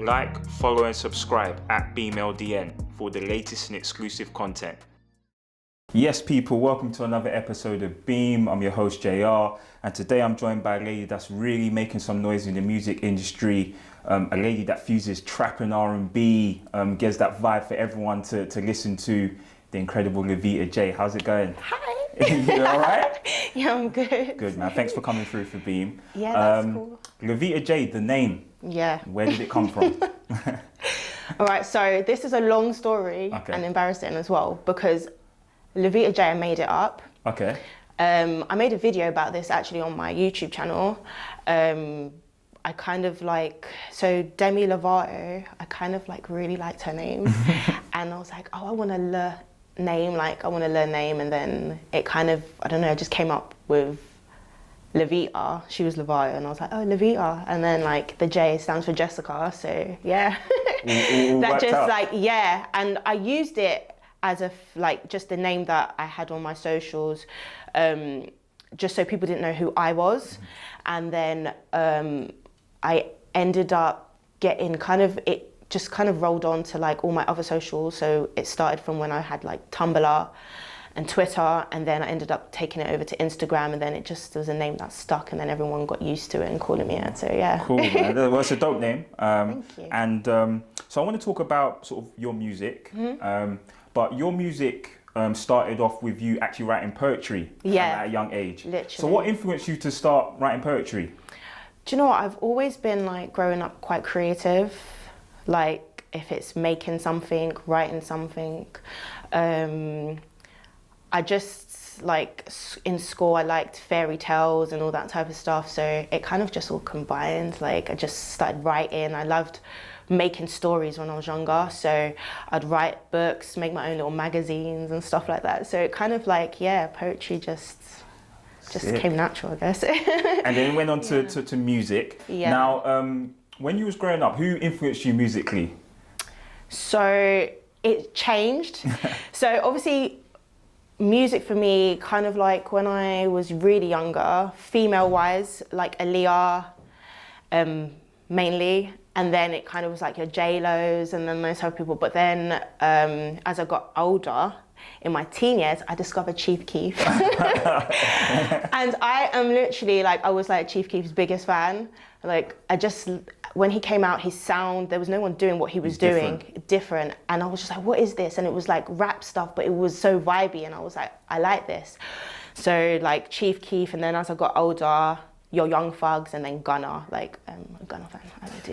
Like, follow and subscribe at BeamLDN for the latest and exclusive content. Yes, people, welcome to another episode of Beam. I'm your host, JR, and today I'm joined by a lady that's really making some noise in the music industry, a lady that fuses trap and R&B, gives that vibe for everyone to listen to, the incredible Livita J. How's it going? Hi. You all right? Yeah, I'm good. Good, man. Thanks for coming through for Beam. Yeah, that's cool. Livita J, the name. Yeah. Where did it come from? All right, so this is a long story and embarrassing as well because Livita J, I made it up. Okay. I made a video about this actually on my YouTube channel. I kind of like, so Demi Lovato, I kind of like really liked her name. And I was like, oh, I want to learn name, and then it kind of, I don't know, it just came up with Livita. She was Lovato, and I was like, oh, Livita. And then like the J stands for Jessica, so yeah. That just out. Like, yeah. And I used it as a, like, just the name that I had on my socials, just so people didn't know who I was. And then I ended up getting kind of, it just kind of rolled on to like all my other socials. So it started from when I had like Tumblr and Twitter, and then I ended up taking it over to Instagram, and then it just was a name that stuck, and then everyone got used to it and calling me it. So yeah. Cool, man. Well, it's a dope name. Thank you. And so I want to talk about sort of your music, but your music started off with you actually writing poetry at a young age. Literally. So what influenced you to start writing poetry? Do you know what? I've always been like growing up quite creative. Like if it's making something, writing something. I just like in school I liked fairy tales and all that type of stuff, so it kind of just all combined. Like I just started writing. I loved making stories when I was younger, so I'd write books, make my own little magazines and stuff like that. So it kind of like, yeah, poetry just came natural, I guess. And then went on to music. Yeah. Now, when you was growing up, who influenced you musically? So it changed. So obviously music for me, kind of like when I was really younger, female-wise, like Aaliyah, mainly, and then it kind of was like your J-Lo's and then those type of people. But then as I got older, in my teen years, I discovered Chief Keef. And I am literally like, I was like Chief Keef's biggest fan. Like when he came out, his sound, there was no one doing what he was doing, different. And I was just like, what is this? And it was like rap stuff, but it was so vibey. And I was like, I like this. So like Chief Keef, and then as I got older, your Young Thugs, and then Gunna, like I'm a Gunna fan.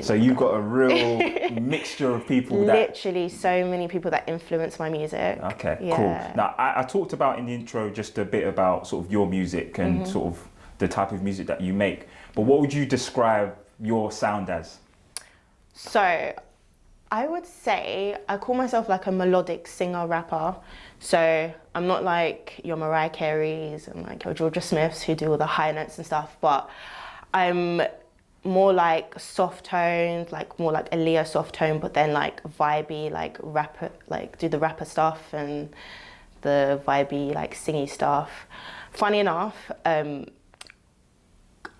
So you've got a real mixture of people that... Literally so many people that influence my music. Okay, cool. Now I talked about in the intro just a bit about sort of your music and sort of the type of music that you make. But what would you describe your sound as? So I would say I call myself like a melodic singer rapper. So I'm not like your Mariah Careys and like your Georgia Smiths who do all the high notes and stuff, but I'm more like soft toned, like more like Aaliyah soft tone, but then like vibey, like rapper, like do the rapper stuff and the vibey, like singy stuff. Funny enough,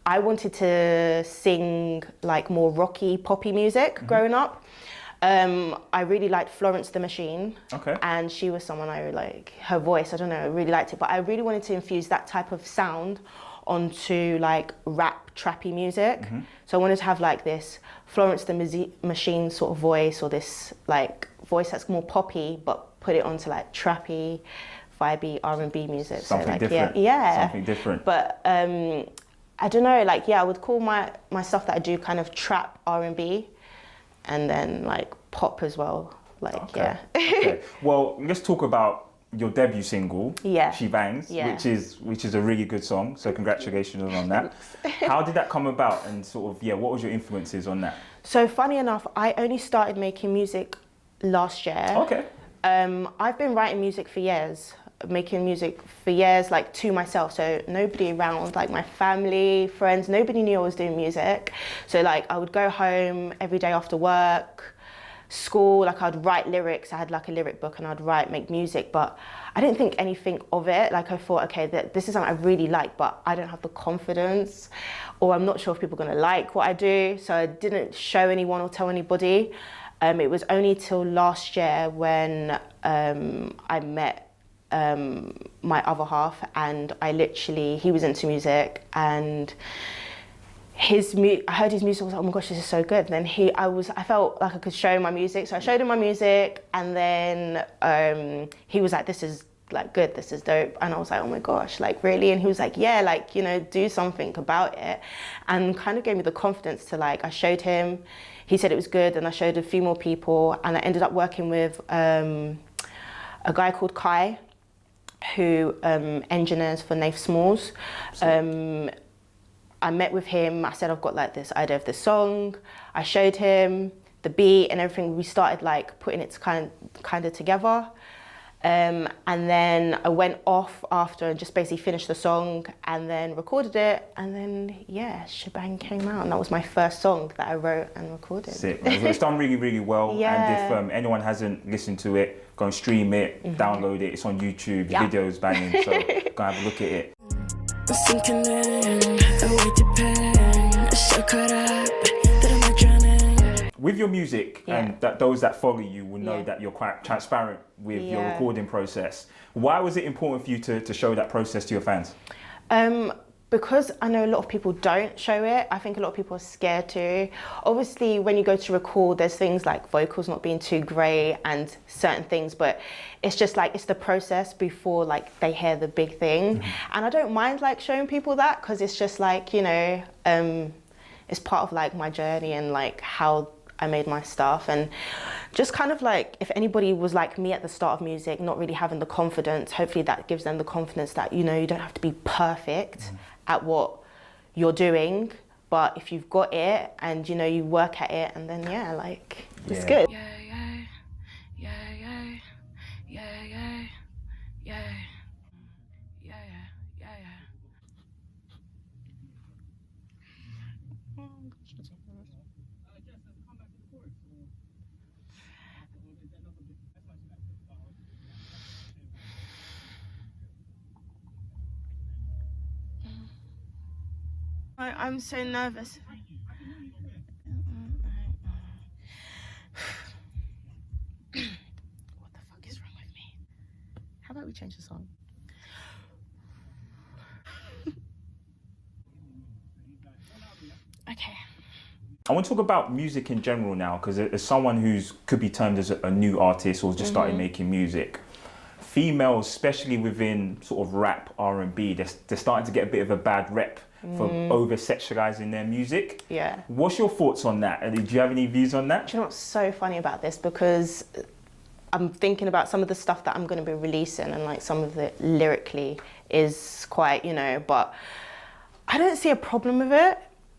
I wanted to sing like more rocky, poppy music growing up. I really liked Florence the Machine. Okay. And she was someone I like, her voice, I don't know, I really liked it, but I really wanted to infuse that type of sound onto like rap, trappy music. So I wanted to have like this Florence the Machine sort of voice, or this like voice that's more poppy, but put it onto like trappy, vibey R&B music. Something so like, different. Yeah. Something different. But I don't know, like, yeah, I would call my stuff that I do kind of trap R&B, and then like pop as well, like, Okay. Well, let's talk about your debut single, She Bangs, which is a really good song, so congratulations on that. How did that come about, and sort of, what was your influences on that? So funny enough, I only started making music last year. Okay. I've been writing music for years, making music for years, like to myself, so nobody around, like my family, friends, nobody knew I was doing music. So like I would go home every day after work, school, like I'd write lyrics. I had like a lyric book and I'd make music, but I didn't think anything of it. Like I thought, okay, this is something I really like, but I don't have the confidence, or I'm not sure if people are gonna like what I do. So I didn't show anyone or tell anybody. It was only till last year when I met my other half, and he was into music, and I heard his music. I was like, oh my gosh, this is so good. And then I felt like I could show him my music, so I showed him my music, and then he was like, this is like good, this is dope. And I was like, oh my gosh, like really? And he was like, yeah, like, you know, do something about it, and kind of gave me the confidence to, like, I showed him, he said it was good, and I showed a few more people, and I ended up working with a guy called Kai, who engineers for Nath Smalls. I met with him, I said, I've got like this idea of this song. I showed him the beat and everything. We started like putting it kind of together. And then I went off after and just basically finished the song and then recorded it. And then, yeah, Shebang came out. And that was my first song that I wrote and recorded. Sick. It's done really, really well. Yeah. And if anyone hasn't listened to it, go and stream it, download it. It's on YouTube, the video's banging, so go have a look at it. Sinking in, away to pain, so caught up that I'm drowning. With your music, and those that follow you will know that you're quite transparent with your recording process. Why was it important for you to show that process to your fans? Because I know a lot of people don't show it. I think a lot of people are scared to. Obviously, when you go to record, there's things like vocals not being too great and certain things, but it's just like, it's the process before like they hear the big thing. And I don't mind like showing people that, because it's just like, you know, it's part of like my journey and like how I made my stuff. And just kind of like, if anybody was like me at the start of music, not really having the confidence, hopefully that gives them the confidence that, you know, you don't have to be perfect at what you're doing, but if you've got it and, you know, you work at it, and then like it's good. I'm so nervous. What the fuck is wrong with me? How about we change the song? Okay. I want to talk about music in general now, because as someone who's could be termed as a new artist or just started making music, females, especially within sort of rap, R&B, they're starting to get a bit of a bad rep for over-sexualizing their music. Yeah. What's your thoughts on that? Do you have any views on that? Do you know what's so funny about this? Because I'm thinking about some of the stuff that I'm going to be releasing, and like some of it lyrically is quite, you know, but I don't see a problem with it.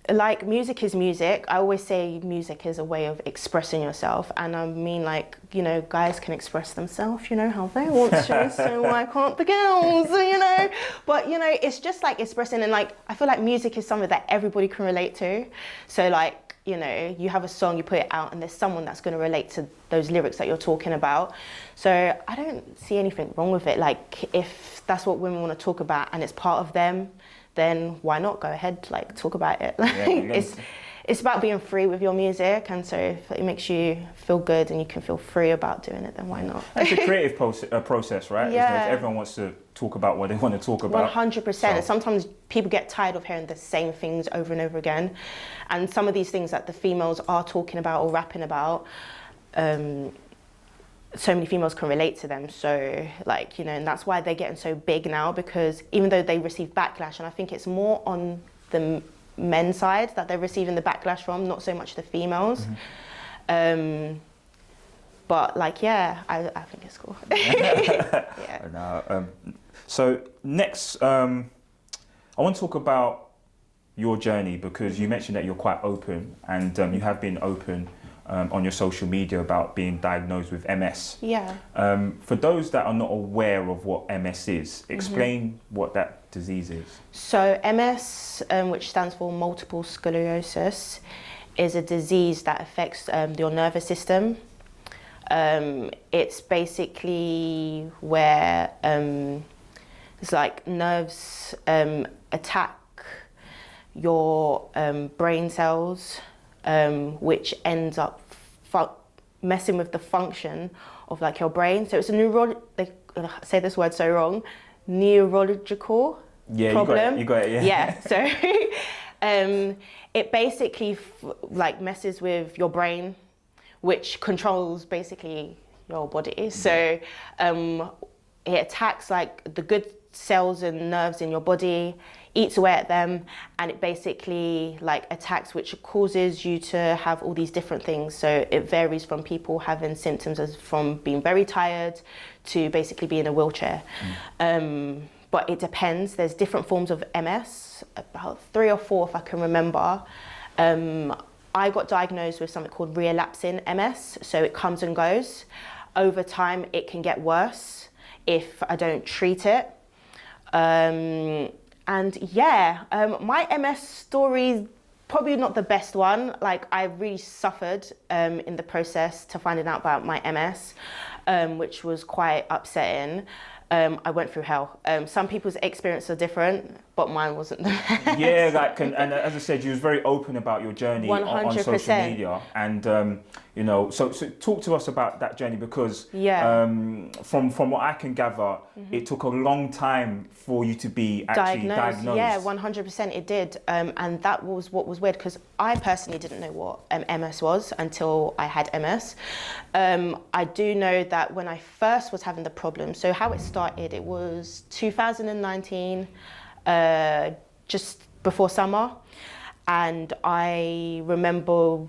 Like, music is music. I always say music is a way of expressing yourself, and I mean, like, you know, guys can express themselves, you know, how they want to, so why can't the girls, you know? But, you know, it's just like expressing, and like, I feel like music is something that everybody can relate to. So like, you know, you have a song, you put it out, and there's someone that's going to relate to those lyrics that you're talking about. So I don't see anything wrong with it. Like, if that's what women want to talk about and it's part of them, then why not go ahead, like, talk about it. Like, it's about being free with your music, and so if it makes you feel good and you can feel free about doing it, then why not? It's a creative process, right? Yeah. Everyone wants to talk about what they want to talk about. 100%. So. And sometimes people get tired of hearing the same things over and over again. And some of these things that the females are talking about or rapping about, so many females can relate to them. So, like, you know, and that's why they're getting so big now, because even though they receive backlash, and I think it's more on the men's side that they're receiving the backlash from, not so much the females. But like, yeah, I think it's cool. So next, I want to talk about your journey, because you mentioned that you're quite open, and you have been open on your social media about being diagnosed with MS. Yeah. For those that are not aware of what MS is, explain what that disease is. So MS, which stands for multiple sclerosis, is a disease that affects your nervous system. It's basically where it's like nerves attack your brain cells, which ends up messing with the function of like your brain. So it's a I say this word so wrong, neurological problem. You got it, Yeah. So it basically like messes with your brain, which controls basically your body. So it attacks like the good cells and nerves in your body, eats away at them, and it basically like attacks, which causes you to have all these different things. So it varies from people having symptoms as from being very tired to basically being in a wheelchair. But it depends. There's different forms of MS, about 3 or 4 if I can remember. I got diagnosed with something called relapsing MS, so it comes and goes. Over time, it can get worse if I don't treat it. And yeah, my MS story is probably not the best one. Like, I really suffered in the process to finding out about my MS, which was quite upsetting. I went through hell. Some people's experiences are different, but mine wasn't the best. Yeah, like, and as I said, you was very open about your journey on social media, and you know, so talk to us about that journey, because from what I can gather, it took a long time for you to be actually diagnosed. Yeah, 100% it did, and that was what was weird, because I personally didn't know what MS was until I had MS. I do know that when I first was having the problem, so how it started, it was 2019. Just before summer, and I remember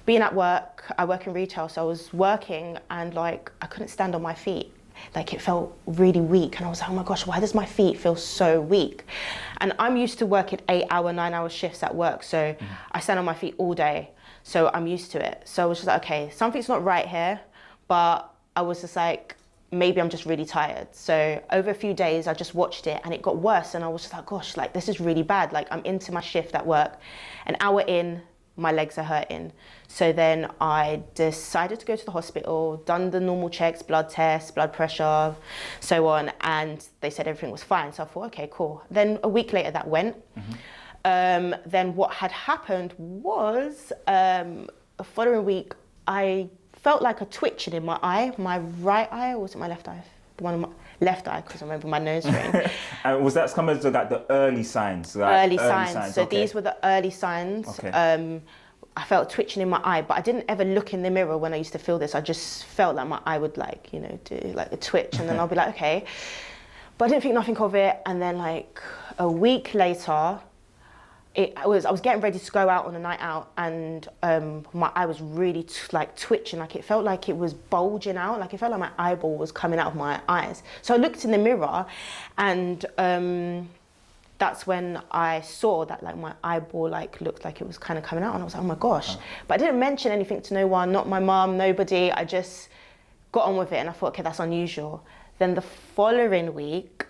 being at work. I work in retail, so I was working and like I couldn't stand on my feet. Like, it felt really weak, and I was like, oh my gosh, why does my feet feel so weak? And I'm used to working 8-hour, 9-hour shifts at work, so I stand on my feet all day, so I'm used to it. So I was just like, okay, something's not right here, but I was just like, maybe I'm just really tired. So over a few days, I just watched it, and it got worse. And I was just like, gosh, like, this is really bad. Like, I'm into my shift at work. An hour in, my legs are hurting. So then I decided to go to the hospital, done the normal checks, blood tests, blood pressure, so on. And they said everything was fine. So I thought, okay, cool. Then a week later, that went. Then what had happened was, the following week, I felt like a twitching in my eye, my right eye, or was it my left eye? The one in my left eye, because I remember my nose ring. And was that coming to like the early signs? Like early signs. So these were the early signs. Okay. I felt twitching in my eye, but I didn't ever look in the mirror when I used to feel this. I just felt like my eye would like, you know, do like a twitch, and then I'll be like, okay. But I didn't think nothing of it. And then like a week later, I was getting ready to go out on a night out, and my eye was really like twitching, like it felt like it was bulging out, like it felt like my eyeball was coming out of my eyes. So I looked in the mirror, and that's when I saw that like my eyeball like looked like it was kind of coming out, and I was like, oh my gosh. But I didn't mention anything to no one, not my mum, nobody. I just got on with it, and I thought, okay, that's unusual. Then the following week,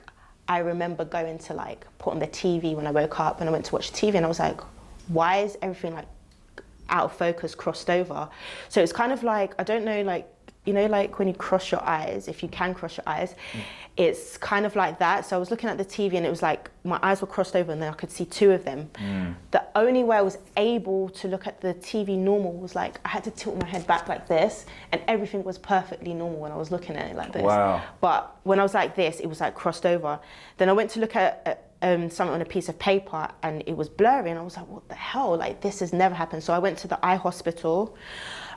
I remember going to like put on the TV when I woke up, and I went to watch TV, and I was like, why is everything like out of focus, crossed over? So it's kind of like, I don't know, like, you know, like when you cross your eyes, if you can cross your eyes, it's kind of like that. So I was looking at the TV, and it was like my eyes were crossed over, and then I could see 2 of them. The only way I was able to look at the TV normal was like I had to tilt my head back like this, and everything was perfectly normal when I was looking at it like this. Wow. But when I was like this, it was like crossed over. Then I went to look at something on a piece of paper, and it was blurry, and I was like, what the hell? Like, this has never happened. So I went to the eye hospital,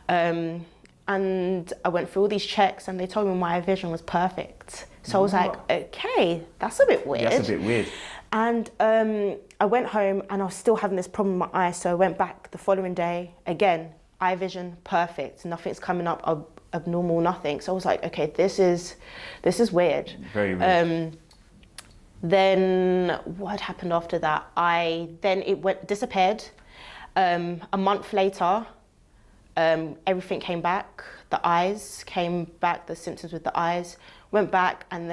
and I went through all these checks, and they told me my vision was perfect. So I was like, okay, that's a bit weird. That's a bit weird. And I went home, and I was still having this problem with my eye. So I went back the following day, again, eye vision perfect. Nothing's coming up abnormal, nothing. So I was like, okay, this is weird. Very weird. Then what happened after that? It disappeared. A month later, everything came back. The eyes came back, the symptoms with the eyes. Went back, and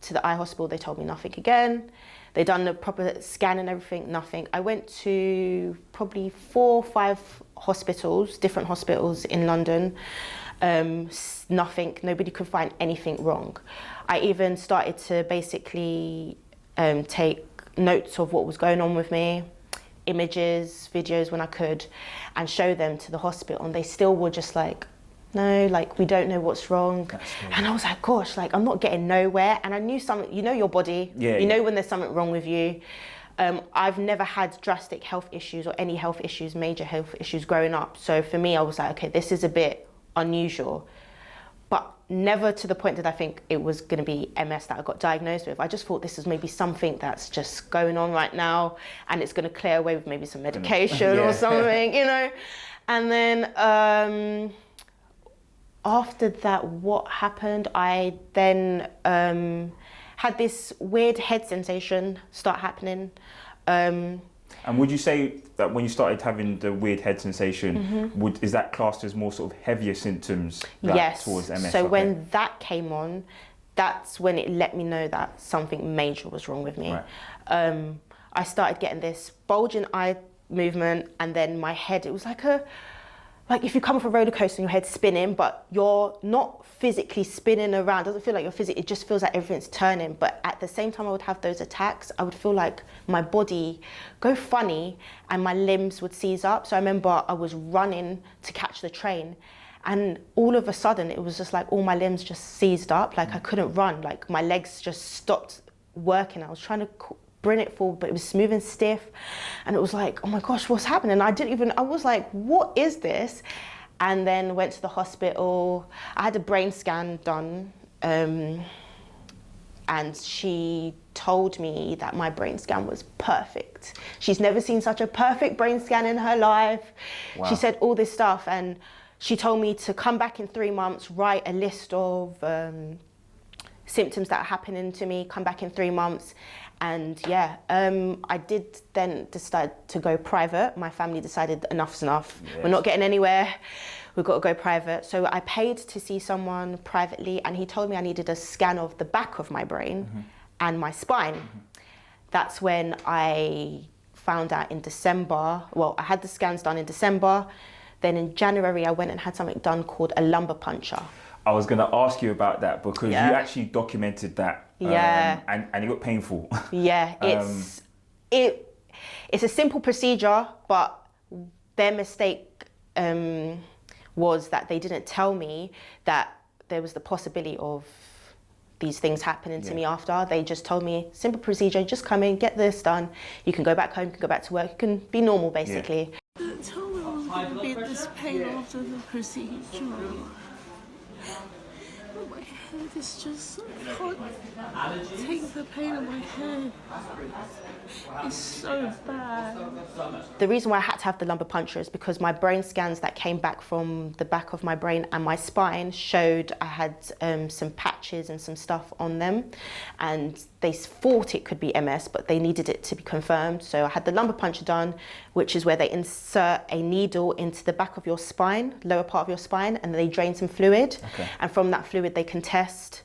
to the eye hospital, they told me nothing again. They done the proper scan and everything, nothing. I went to probably 4 or 5 hospitals, different hospitals in London. Nothing, nobody could find anything wrong. I even started to basically take notes of what was going on with me, images, videos when I could, and show them to the hospital, and they still were just like, no, like, we don't know what's wrong. And I was like, gosh, like, I'm not getting nowhere. And I knew something, you know your body, you know when there's something wrong with you. I've never had drastic health issues or any health issues, major health issues growing up. So for me, I was like, okay, this is a bit unusual. But never to the point that I think it was going to be MS that I got diagnosed with. I just thought this is maybe something that's just going on right now, and it's going to clear away with maybe some medication or something, you know. And then after that, what happened? I then had this weird head sensation start happening. And would you say that when you started having the weird head sensation, is that classed as more sort of heavier symptoms towards MS? So when that came on, that's when it let me know that something major was wrong with me. Right. I started getting this bulging eye movement, and then my head, it was like if you come off a roller coaster and your head's spinning, but you're not physically spinning around. It doesn't feel like you're physically, it just feels like everything's turning. But at the same time I would have those attacks, I would feel like my body go funny and my limbs would seize up. So I remember I was running to catch the train, and all of a sudden it was just like all my limbs just seized up. Like I couldn't run, like my legs just stopped working. I was trying to bring it forward, but it was smooth and stiff, and it was like, oh my gosh, what's happening? I was like, what is this? And then went to the hospital. I had a brain scan done, and she told me that my brain scan was perfect. She's never seen such a perfect brain scan in her life. Wow. She said all this stuff, and she told me to come back in 3 months, write a list of symptoms that are happening to me, come back in 3 months. And I did then decide to go private. My family decided enough's enough. Yes. We're not getting anywhere. We've got to go private. So I paid to see someone privately, and he told me I needed a scan of the back of my brain and my spine. That's when I found out in December. Well, I had the scans done in December. Then in January, I went and had something done called a lumbar puncture. I was going to ask you about that because you actually documented that. And it got painful. Yeah, it's a simple procedure, but their mistake was that they didn't tell me that there was the possibility of these things happening to me after. They just told me, simple procedure, just come in, get this done. You can go back home, you can go back to work, you can be normal basically. They told me I was going to be this pain after the procedure. My head is just, I can't take the pain in my head. It's so bad. The reason why I had to have the lumbar puncture is because my brain scans that came back from the back of my brain and my spine showed I had some patches and some stuff on them, and they thought it could be MS, but they needed it to be confirmed. So I had the lumbar puncture done, which is where they insert a needle into the back of your spine, lower part of your spine, and they drain some fluid. Okay. And from that fluid, they can test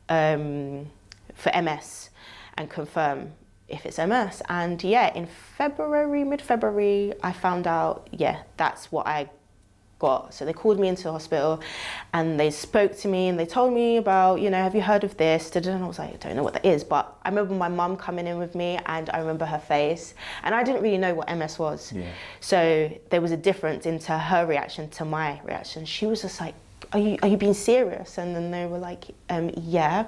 for MS and confirm if it's MS. And in February, mid-February, I found out, that's what I got. So they called me into the hospital and they spoke to me and they told me about, have you heard of this? And I was like, I don't know what that is. But I remember my mum coming in with me and I remember her face, and I didn't really know what MS was. Yeah. So there was a difference into her reaction to my reaction. She was just like, are you being serious? And then they were like, yeah.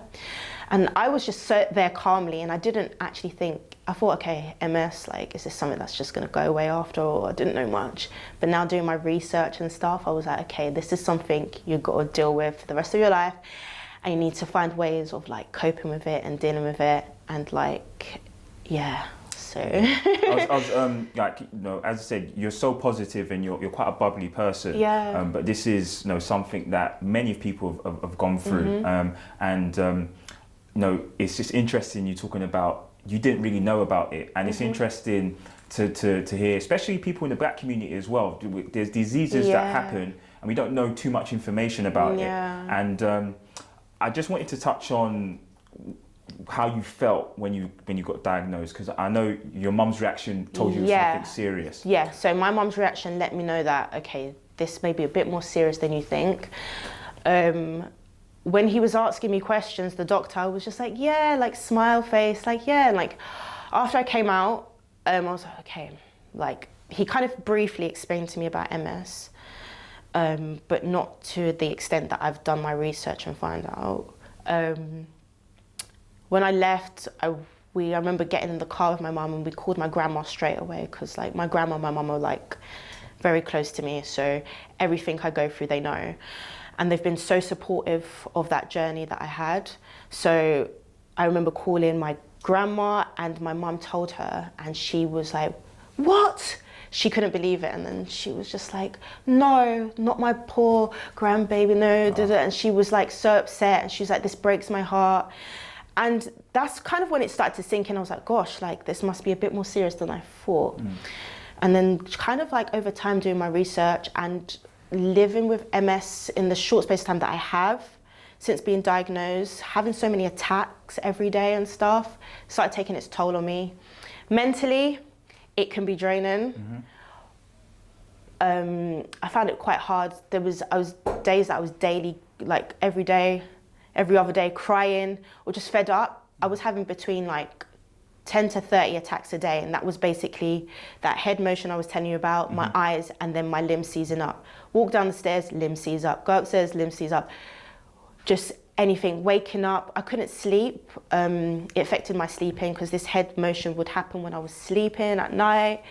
And I was just there calmly, and I didn't actually think, I thought, okay, MS, like, is this something that's just gonna go away after all? I didn't know much. But now doing my research and stuff, I was like, okay, this is something you've got to deal with for the rest of your life. And you need to find ways of like coping with it and dealing with it. And like, so. I was, as I said, you're so positive and you're quite a bubbly person. Yeah. But this is, something that many people have gone through. It's just interesting you talking about, you didn't really know about it, and it's interesting to hear, especially people in the Black community as well. There's diseases that happen and we don't know too much information about it. And I just wanted to touch on how you felt when you got diagnosed, because I know your mum's reaction told you it was something serious. So my mum's reaction let me know that, okay, this may be a bit more serious than you think. When he was asking me questions, the doctor was just like, yeah, like smile face, like, yeah. And like, after I came out, I was like, okay, like, he kind of briefly explained to me about MS, but not to the extent that I've done my research and find out. When I left, I remember getting in the car with my mum, and we called my grandma straight away, because like my grandma and my mum are like very close to me, so everything I go through, they know. And they've been so supportive of that journey that I had. So I remember calling my grandma, and my mum told her, and she was like, what? She couldn't believe it. And then she was just like, no, not my poor grandbaby, no. Oh. And she was like so upset, and she was like, this breaks my heart. And that's kind of when it started to sink in. I was like, gosh, like this must be a bit more serious than I thought. And then kind of like over time doing my research and living with MS in the short space of time that I have since being diagnosed, having so many attacks every day and stuff, started taking its toll on me. Mentally, it can be draining. I found it quite hard. I was days that I was daily, like every day, every other day, crying or just fed up. I was having between like 10 to 30 attacks a day, and that was basically that head motion I was telling you about, my eyes, and then my limbs seizing up. Walk down the stairs, limb seize up. Go upstairs, limb seize up. Just anything, waking up. I couldn't sleep. It affected my sleeping, because this head motion would happen when I was sleeping at night.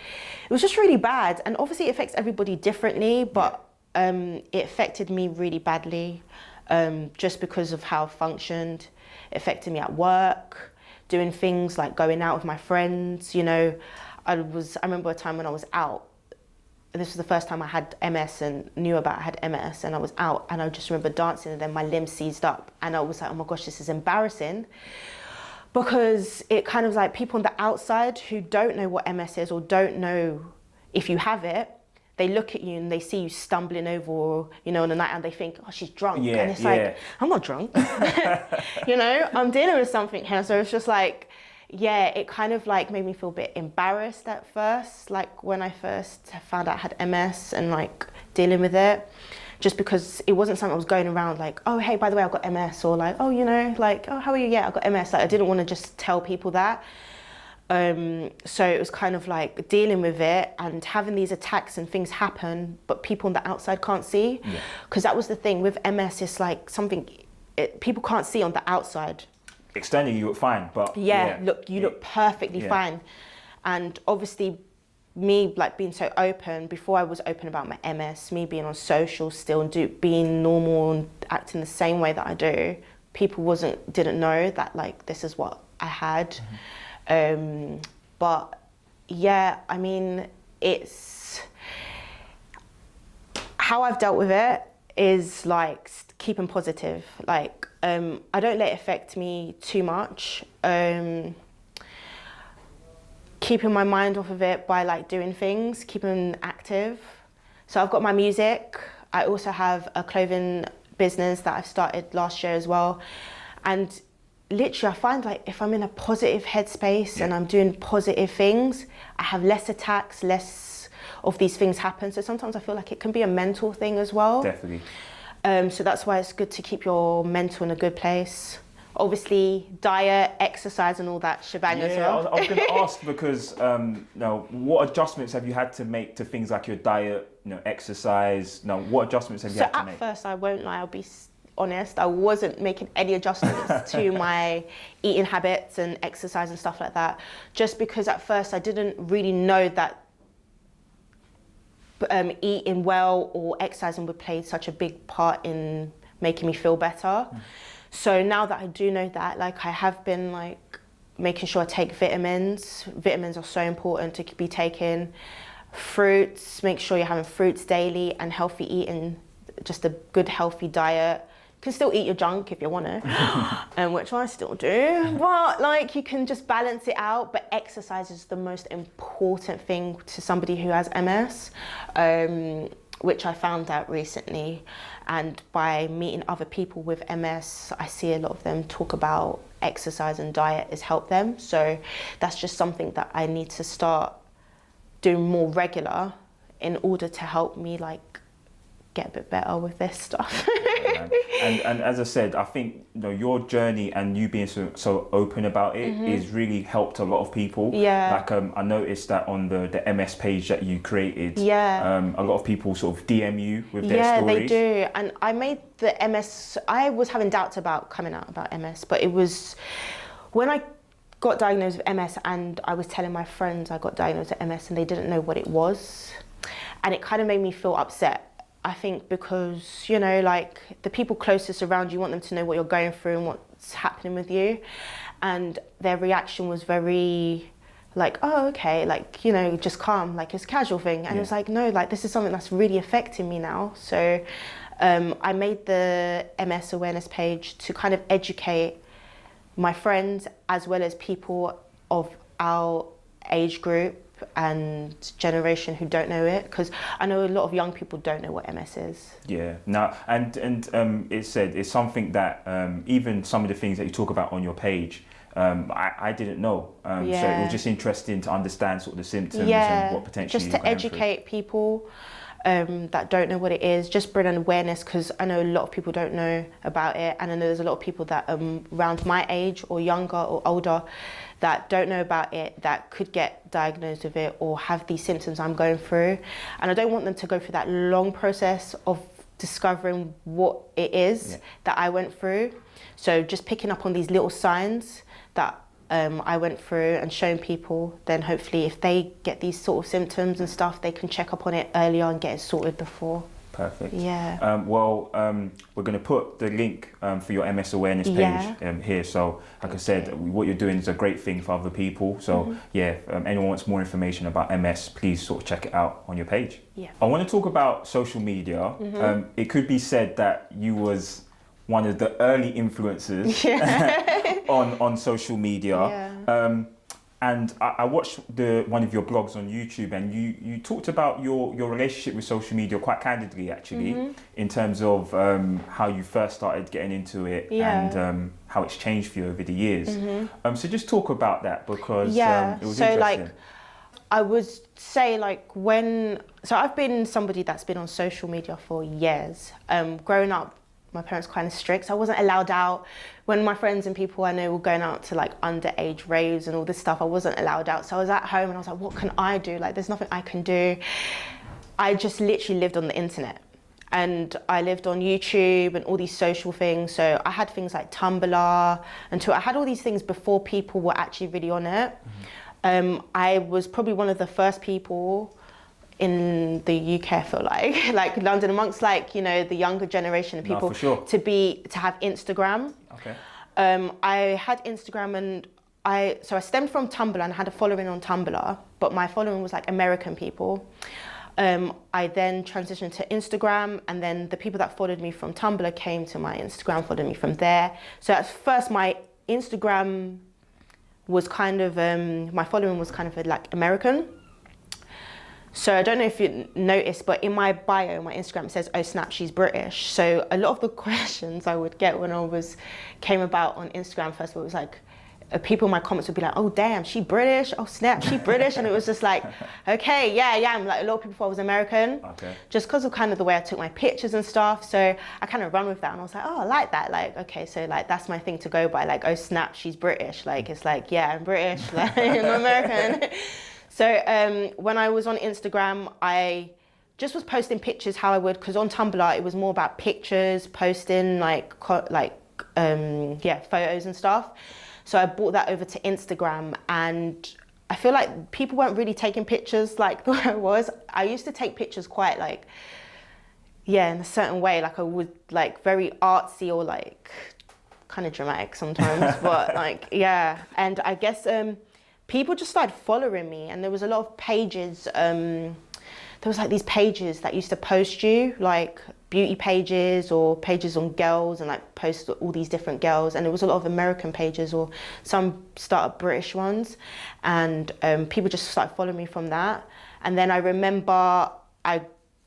It was just really bad, and obviously it affects everybody differently, but it affected me really badly, just because of how I functioned. It affected me at work, doing things like going out with my friends, you know. I remember a time when I was out, and this was the first time I had MS and knew about I had MS, and I was out, and I just remember dancing, and then my limbs seized up, and I was like, oh my gosh, this is embarrassing, because it kind of like people on the outside who don't know what MS is or don't know if you have it, they look at you and they see you stumbling over, or, you know, on the night, and they think, oh, she's drunk. And it's like, I'm not drunk. You know, I'm dealing with something here. So it's just like, yeah, it kind of like made me feel a bit embarrassed at first, like when I first found out I had MS and like dealing with it, just because it wasn't something I was going around like, oh, hey, by the way, I've got MS, or like, oh, you know, like, oh, how are you? Yeah, I've got MS. Like, I didn't want to just tell people that. So it was kind of like dealing with it and having these attacks and things happen, but people on the outside can't see. Because that was the thing with MS, it's like something people can't see on the outside. Externally you look fine, but look, you look perfectly fine. And obviously me like being so open, before I was open about my MS, me being on social still and being normal and acting the same way that I do, people didn't know that like this is what I had. But yeah, I mean, it's how I've dealt with it is like keeping positive. Like, I don't let it affect me too much. Keeping my mind off of it by like doing things, keeping active. So I've got my music. I also have a clothing business that I've started last year as well. And literally, I find like if I'm in a positive headspace and I'm doing positive things, I have less attacks, less of these things happen. So sometimes I feel like it can be a mental thing as well. Definitely. So that's why it's good to keep your mental in a good place. Obviously, diet, exercise, and all that shebang as well. I was going to ask because now, what adjustments have you had to make to things like your diet, you know, exercise? Now, what adjustments have you had to make? So at first, I won't lie, I'll be honest, I wasn't making any adjustments to my eating habits and exercise and stuff like that, just because at first I didn't really know that eating well or exercising would play such a big part in making me feel better. So now that I do know that, like I have been like making sure I take vitamins. Vitamins are so important to be taken. Fruits, make sure you're having fruits daily, and healthy eating, just a good healthy diet. You can still eat your junk if you want to, which I still do, but like you can just balance it out. But exercise is the most important thing to somebody who has MS, which I found out recently. And by meeting other people with MS, I see a lot of them talk about exercise and diet has helped them. So that's just something that I need to start doing more regular in order to help me like get a bit better with this stuff. Yeah, and as I said, I think your journey and you being so open about it is really helped a lot of people. Yeah. Like I noticed that on the MS page that you created. Yeah. A lot of people sort of DM you with their Yeah, stories. they do. And I made the MS. I was having doubts about coming out about MS, but it was when I got diagnosed with MS, and I was telling my friends I got diagnosed with MS, and they didn't know what it was, and it kind of made me feel upset. I think because, like the people closest around you want them to know what you're going through and what's happening with you. And their reaction was very like, oh, okay, like, just calm, like it's a casual thing. And it was like, no, like this is something that's really affecting me now. So I made the MS awareness page to kind of educate my friends as well as people of our age group and generation who don't know it, because I know a lot of young people don't know what MS is. Yeah, now and it said it's something that even some of the things that you talk about on your page, I didn't know. So it was just interesting to understand sort of the symptoms and what potentially just to educate people that don't know what it is, just bring an awareness, because I know a lot of people don't know about it, and I know there's a lot of people that around my age or younger or older that don't know about it, that could get diagnosed with it or have these symptoms I'm going through. And I don't want them to go through that long process of discovering what it is that I went through. So just picking up on these little signs that I went through and showing people, then hopefully if they get these sort of symptoms and stuff, they can check up on it earlier and get it sorted before. Perfect. Yeah. We're going to put the link for your MS awareness page here. So, like I said, what you're doing is a great thing for other people. So, anyone wants more information about MS, please sort of check it out on your page. Yeah. I want to talk about social media. It could be said that you was one of the early influencers on social media. Yeah. And I watched one of your blogs on YouTube, and you talked about your relationship with social media quite candidly, actually, in terms of how you first started getting into it and how it's changed for you over the years. So just talk about that, because it was interesting. Like, I would say so I've been somebody that's been on social media for years. Growing up, my parents were kind of strict, so I wasn't allowed out. When my friends and people I know were going out to like underage raves and all this stuff, I wasn't allowed out. So I was at home and I was like, what can I do? Like, there's nothing I can do. I just literally lived on the internet, and I lived on YouTube and all these social things. So I had things like Tumblr and Twitter. I had all these things before people were actually really on it. I was probably one of the first people in the UK, I feel like London, amongst the younger generation of people, to have Instagram. Okay. I had Instagram, and I stemmed from Tumblr and had a following on Tumblr, but my following was like American people. I then transitioned to Instagram, and then the people that followed me from Tumblr came to my Instagram, followed me from there. So at first my Instagram was kind of, my following was kind of like American. So I don't know if you noticed, but in my bio, my Instagram, it says, oh snap, she's British. So a lot of the questions I would get when came about on Instagram, first of all, it was like, people in my comments would be like, oh damn, she British, oh snap, she British. And it was just like, okay, yeah, I'm like, a lot of people thought I was American. Okay. Just because of kind of the way I took my pictures and stuff. So I kind of run with that, and I was like, oh, I like that. Like, okay, so like, that's my thing to go by. Like, oh snap, she's British. Like, it's like, yeah, I'm British, like, I'm American. So when I was on Instagram, I just was posting pictures how I would, because on Tumblr it was more about pictures, posting photos and stuff. So I brought that over to Instagram, and I feel like people weren't really taking pictures like the way I was. I used to take pictures quite in a certain way, like I would very artsy or kind of dramatic sometimes, but and I guess people just started following me, and there was a lot of pages. There was these pages that used to post you, like beauty pages or pages on girls, and post all these different girls. And there was a lot of American pages or some startup British ones, and people just started following me from that. And then I remember I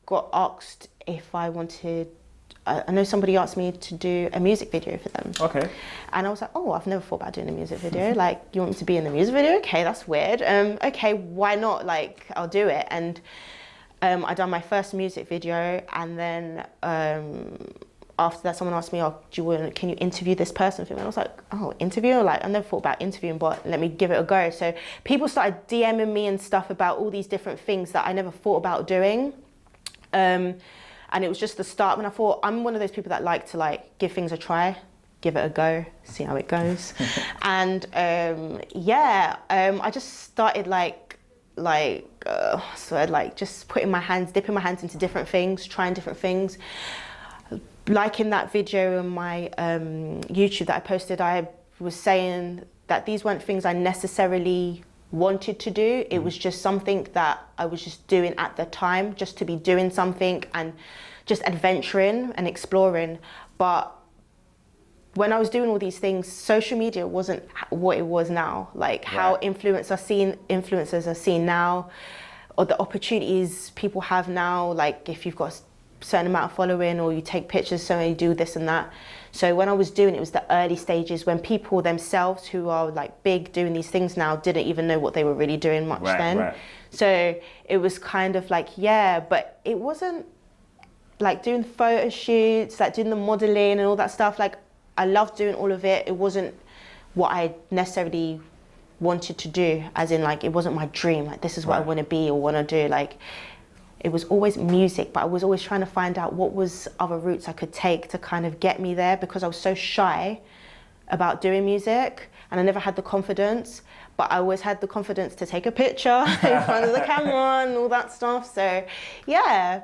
got asked if I wanted. I know somebody asked me to do a music video for them. Okay. And I was like, oh, I've never thought about doing a music video. You want me to be in the music video? Okay, that's weird. Okay, why not? I'll do it. And I done my first music video, and then after that, someone asked me, "Oh, can you interview this person for me?" And I was like, "Oh, interview?" Like, I never thought about interviewing, but let me give it a go. So people started DMing me and stuff about all these different things that I never thought about doing. And it was just the start when I thought, I'm one of those people that like to like give things a try, give it a go, see how it goes. And I just started just dipping my hands into different things, trying different things. Like in that video on my YouTube that I posted, I was saying that these weren't things I necessarily wanted to do. It was just something that I was just doing at the time, just to be doing something and just adventuring and exploring. But when I was doing all these things, social media wasn't what it was now. Like how influencers are seen now, or the opportunities people have now. Like if you've got certain amount of following, or you take pictures, so you do this and that. So when I was doing it, was the early stages when people themselves who are like big doing these things now didn't even know what they were really doing much then. Right. So it was kind of like, but it wasn't like doing photo shoots, like doing the modeling and all that stuff. Like I loved doing all of it. It wasn't what I necessarily wanted to do, as in like, it wasn't my dream. Like this is what I want to be or want to do. Like, it was always music, but I was always trying to find out what was other routes I could take to kind of get me there, because I was so shy about doing music and I never had the confidence, but I always had the confidence to take a picture in front of the camera and all that stuff. So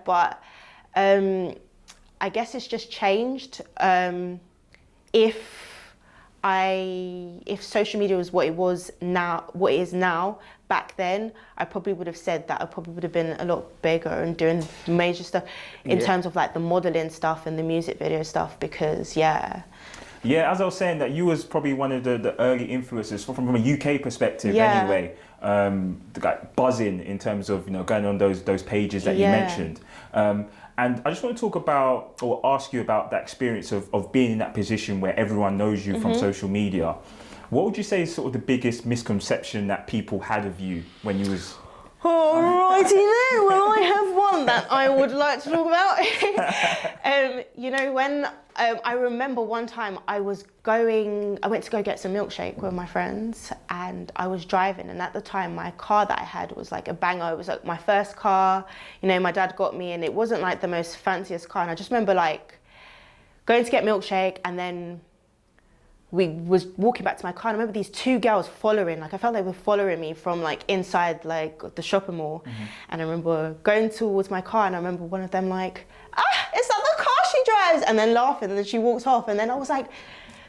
but I guess it's just changed. If social media was what it is now, back then, I probably would have said that I probably would have been a lot bigger and doing major stuff in terms of like the modeling stuff and the music video stuff, because as I was saying, that you was probably one of the early influencers from a UK perspective anyway, like buzzing in terms of, you know, going on those pages that you mentioned. And I just want to talk about, or ask you about that experience of being in that position where everyone knows you from social media. What would you say is sort of the biggest misconception that people had of you when you was... Alrighty then, well, I have one that I would like to talk about. You know, when I remember one time I went to go get some milkshake with my friends, and I was driving, and at the time my car that I had was like a banger. It was like my first car, you know, my dad got me, and it wasn't like the most fanciest car. And I just remember like going to get milkshake, and then we was walking back to my car, and I remember these two girls following, like I felt they were following me from like inside like the shopping mall. And I remember going towards my car, and I remember one of them like, is that the car she drives? And then laughing, and then she walked off, and then I was like,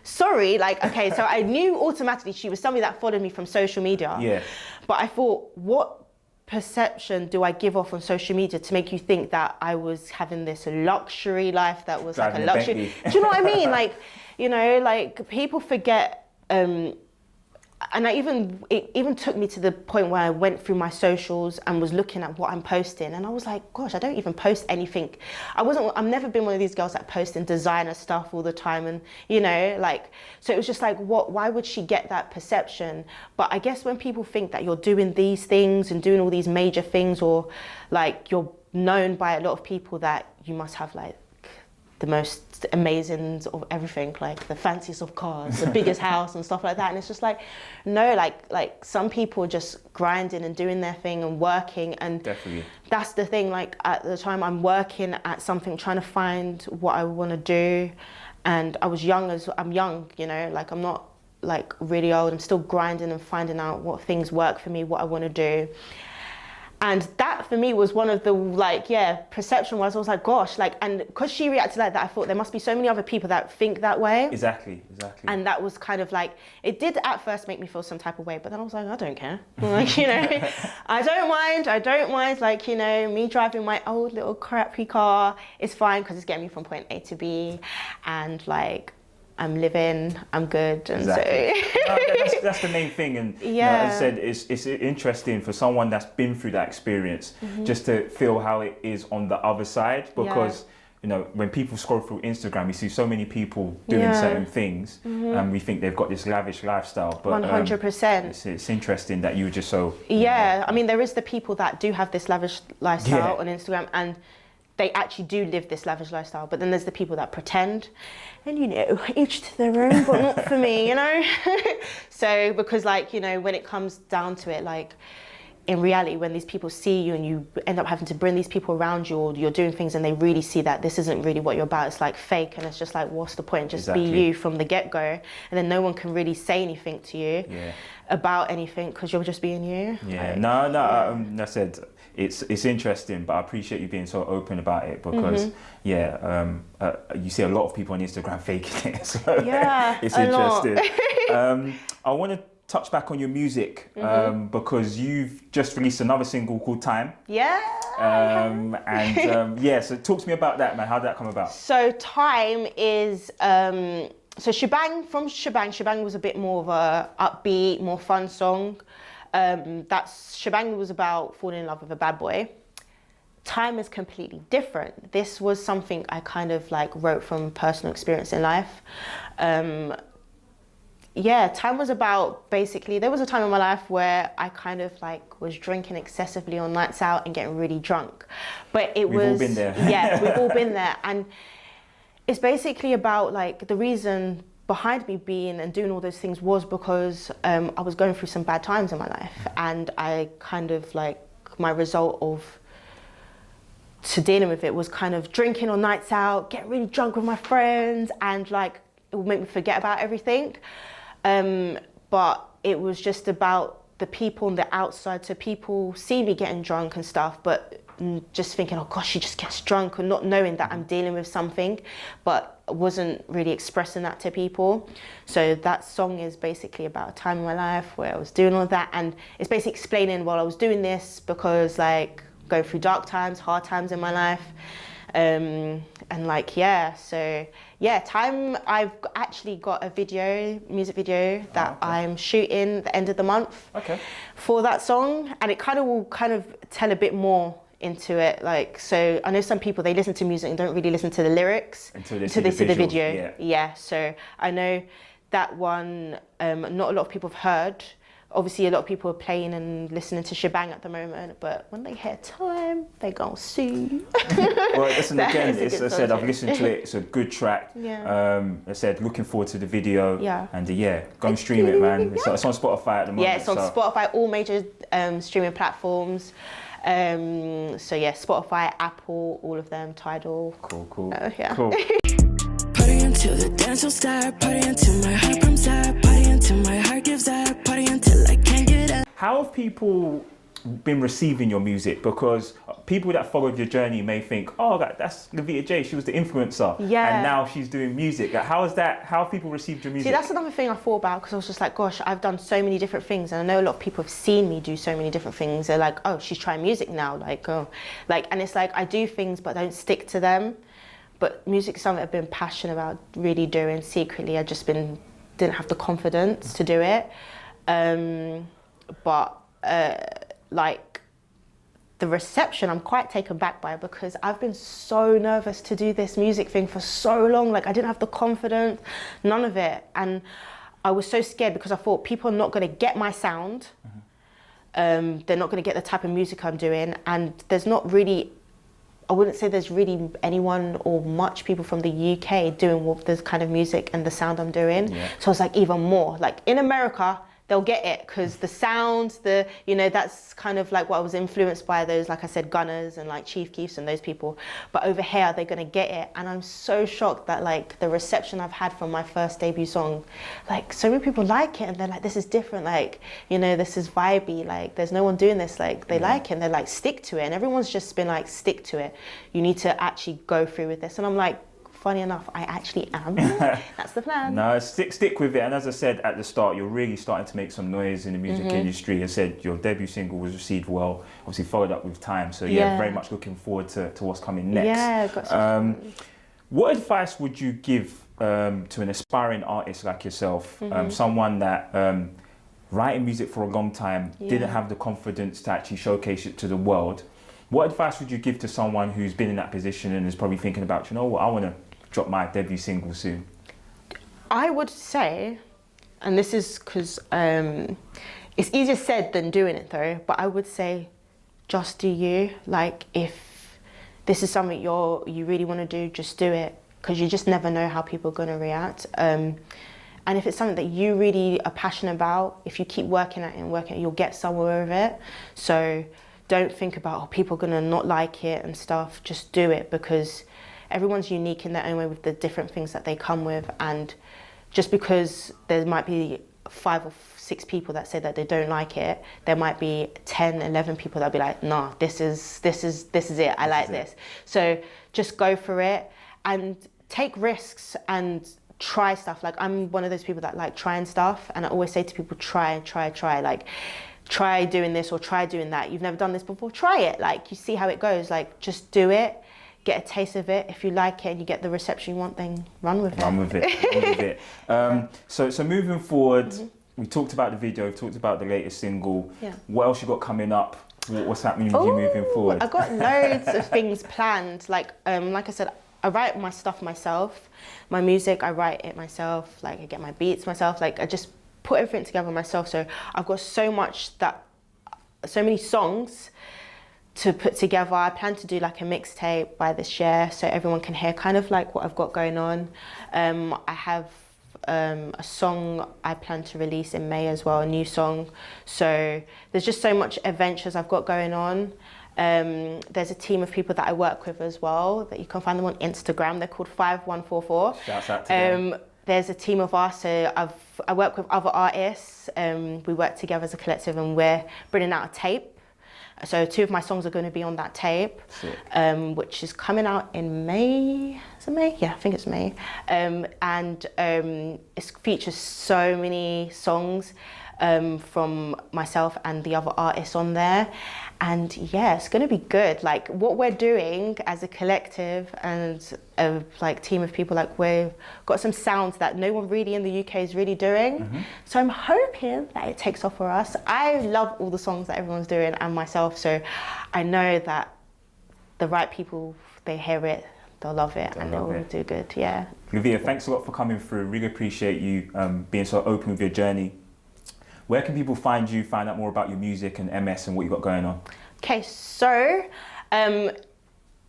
sorry, like, okay, so I knew automatically she was somebody that followed me from social media. But I thought, what perception do I give off on social media to make you think that I was having this luxury life that was driving like a luxury? Do you know what I mean? Like, you know, like people forget, and it even took me to the point where I went through my socials and was looking at what I'm posting, and I was like, gosh, I don't even post anything. I've never been one of these girls that posting designer stuff all the time, and you know, like, so it was just like, why would she get that perception? But I guess when people think that you're doing these things and doing all these major things, or like you're known by a lot of people, that you must have like the most amazing of everything, like the fanciest of cars, the biggest house and stuff like that. And it's just like, no, like some people are just grinding and doing their thing and working. And definitely, that's the thing. Like at the time I'm working at something, trying to find what I want to do. And I'm young, you know, like I'm not like really old. I'm still grinding and finding out what things work for me, what I want to do. And that for me was one of the perception was, I was like, gosh, like, and because she reacted like that, I thought there must be so many other people that think that way. Exactly. And that was kind of like, it did at first make me feel some type of way, but then I was like, I don't care. Like, you know, I don't mind, like, you know, me driving my old little crappy car is fine because it's getting me from point A to B, and like, I'm living, I'm good, and exactly. So that's the main thing. And you know, as I said, it's interesting for someone that's been through that experience just to feel how it is on the other side, because you know, when people scroll through Instagram, you see so many people doing certain things, and we think they've got this lavish lifestyle. But 100%. It's interesting that you were just so. Yeah, I mean, there is the people that do have this lavish lifestyle on Instagram, and they actually do live this lavish lifestyle. But then there's the people that pretend, and you know, each to their own, but not for me, you know. So because, like, you know, when it comes down to it, like, in reality, when these people see you and you end up having to bring these people around you, or you're doing things and they really see that this isn't really what you're about, it's like fake, and it's just like, what's the point? Just be you from the get-go, and then no one can really say anything to you about anything because you're just being you. Yeah, like, I said, it's interesting, but I appreciate you being so open about it because you see a lot of people on Instagram faking it, so it's interesting. I want to touch back on your music because you've just released another single called Time. So talk to me about that, man. How did that come about? So Time is so Shebang was a bit more of a upbeat, more fun song. Shebang was about falling in love with a bad boy. Time is completely different. This was something I kind of like wrote from personal experience in life. Time was about, basically, there was a time in my life where I kind of like was drinking excessively on nights out and getting really drunk. But we've all been there. Yeah, we've all been there. And it's basically about, like, the reason behind me being and doing all those things was because I was going through some bad times in my life. And I kind of, like, my result to dealing with it was kind of drinking on nights out, getting really drunk with my friends, and like it would make me forget about everything. But it was just about the people on the outside. So people see me getting drunk and stuff, but just thinking, oh gosh, she just gets drunk, and not knowing that I'm dealing with something, but wasn't really expressing that to people. So that song is basically about a time in my life where I was doing all that, and it's basically explaining while I was doing this, because like going through dark times, hard times in my life. Time, I've actually got a music video that I'm shooting at the end of the month for that song, and it will tell a bit more into it. Like, so I know some people, they listen to music and don't really listen to the lyrics until they see the video. So I know that one, not a lot of people have heard. Obviously, a lot of people are playing and listening to Shebang at the moment, but when they hear Time, they gonna see. Well, listen, again, as I said, I've listened to it. It's a good track. I said, looking forward to the video. And go and stream it, man. It's on Spotify at the moment. Yeah, it's on Spotify, all major streaming platforms. Spotify, Apple, all of them, Tidal. Cool. Cool. Party until the dance will start, party until my heart comes out, party until my heart gives out, party until I can't get up. How have people been receiving your music? Because people that followed your journey may think, oh, that's Livita J, she was the influencer, and now she's doing music. Like, how have people received your music? See, that's another thing I thought about, because I was just like, gosh, I've done so many different things, and I know a lot of people have seen me do so many different things. They're like, oh, she's trying music now, and it's like, I do things but don't stick to them. But music is something I've been passionate about really doing secretly. I just didn't have the confidence to do it. The reception, I'm quite taken back by, because I've been so nervous to do this music thing for so long. Like, I didn't have the confidence, none of it. And I was so scared because I thought people are not going to get my sound. They're not going to get the type of music I'm doing. And there's not really, I wouldn't say there's really anyone or much people from the UK doing this kind of music and the sound I'm doing. So I was like, even more. Like, in America, they'll get it, because the sounds, that's kind of like what I was influenced by, those, like I said, Gunners and like Chief Keefs and those people. But over here, they're gonna get it. And I'm so shocked that like the reception I've had from my first debut song, like so many people like it, and they're like, this is different, like, this is vibey, like there's no one doing this, like they like it, and they're like, stick to it. And everyone's just been like, stick to it. You need to actually go through with this. And I'm like, funny enough, I actually am. That's the plan. No, stick with it. And as I said at the start, you're really starting to make some noise in the music industry. I said your debut single was received well, obviously followed up with Time. So very much looking forward to what's coming next. What advice would you give to an aspiring artist like yourself, someone that writing music for a long time, didn't have the confidence to actually showcase it to the world, What advice would you give to someone who's been in that position and is probably thinking about, you know what, I want to drop my debut single soon? I would say, and this is because it's easier said than doing it though, but I would say just do you. Like, if this is something you really want to do, just do it, because you just never know how people are going to react. And if it's something that you really are passionate about, if you keep working at it and working at it, you'll get somewhere with it. So don't think about, oh, people are going to not like it and stuff. Just do it, because everyone's unique in their own way with the different things that they come with. And just because there might be 5 or 6 people that say that they don't like it, there might be 10, 11 people that'll be like, nah, this is it. I like this. So just go for it and take risks and try stuff. Like, I'm one of those people that like trying stuff, and I always say to people, try. Like, try doing this or try doing that. You've never done this before, try it. Like, you see how it goes. Like, just do it, get a taste of it. If you like it and you get the reception you want, then run with it. Run with it. So moving forward, we talked about the video, we've talked about the latest single. Yeah. What else you got coming up? What's happening with you moving forward? I've got loads of things planned. Like I said, I write my stuff myself. My music, I write it myself. Like, I get my beats myself. Like, I just put everything together myself. So I've got so many songs to put together. I plan to do like a mixtape by this year, so everyone can hear kind of like what I've got going on. I have a song I plan to release in May as well, a new song. So there's just so much adventures I've got going on. There's a team of people that I work with as well, that you can find them on Instagram. They're called 5144. Shouts out to them. There's a team of us, so I work with other artists. We work together as a collective, and we're bringing out a tape. So 2 of my songs are going to be on that tape, which is coming out in May. Is it May? Yeah, I think it's May. It features so many songs from myself and the other artists on there. And yeah, it's going to be good. Like, what we're doing as a collective and a like team of people, like, we've got some sounds that no one really in the UK is really doing. So I'm hoping that it takes off for us. I love all the songs that everyone's doing and myself, so I know that the right people, they hear it, they'll love it, and they'll do good. Yeah. Livita, thanks a lot for coming through. Really appreciate you being so open with your journey. Where can people find you, find out more about your music and MS and what you got going on? Okay, so on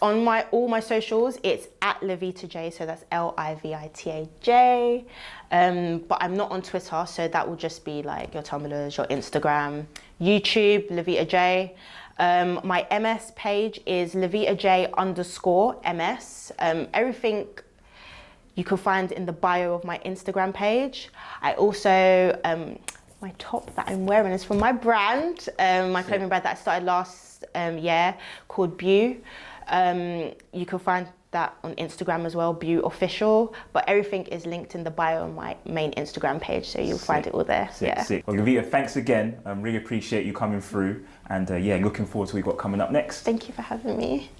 all my socials, it's at Livita J, so that's LIVITA J. But I'm not on Twitter, so that will just be like your Tumblrs, your Instagram, YouTube, Livita J. My MS page is LivitaJ_MS. Everything you can find in the bio of my Instagram page. I also, my top that I'm wearing is from my brand, my clothing brand that I started last year, called Bew. You can find that on Instagram as well, Bew Official, but everything is linked in the bio on my main Instagram page, so you'll find it all there. Sick. Well, Livita, thanks again. Really appreciate you coming through, and yeah, looking forward to what we've got coming up next. Thank you for having me.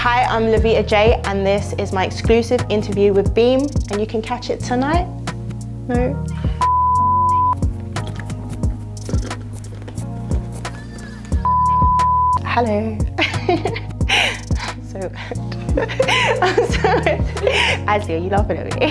Hi, I'm Livita J, and this is my exclusive interview with Beam, and you can catch it tonight. No. Hello. So good. I'm sorry. Azzy, are you laughing at me?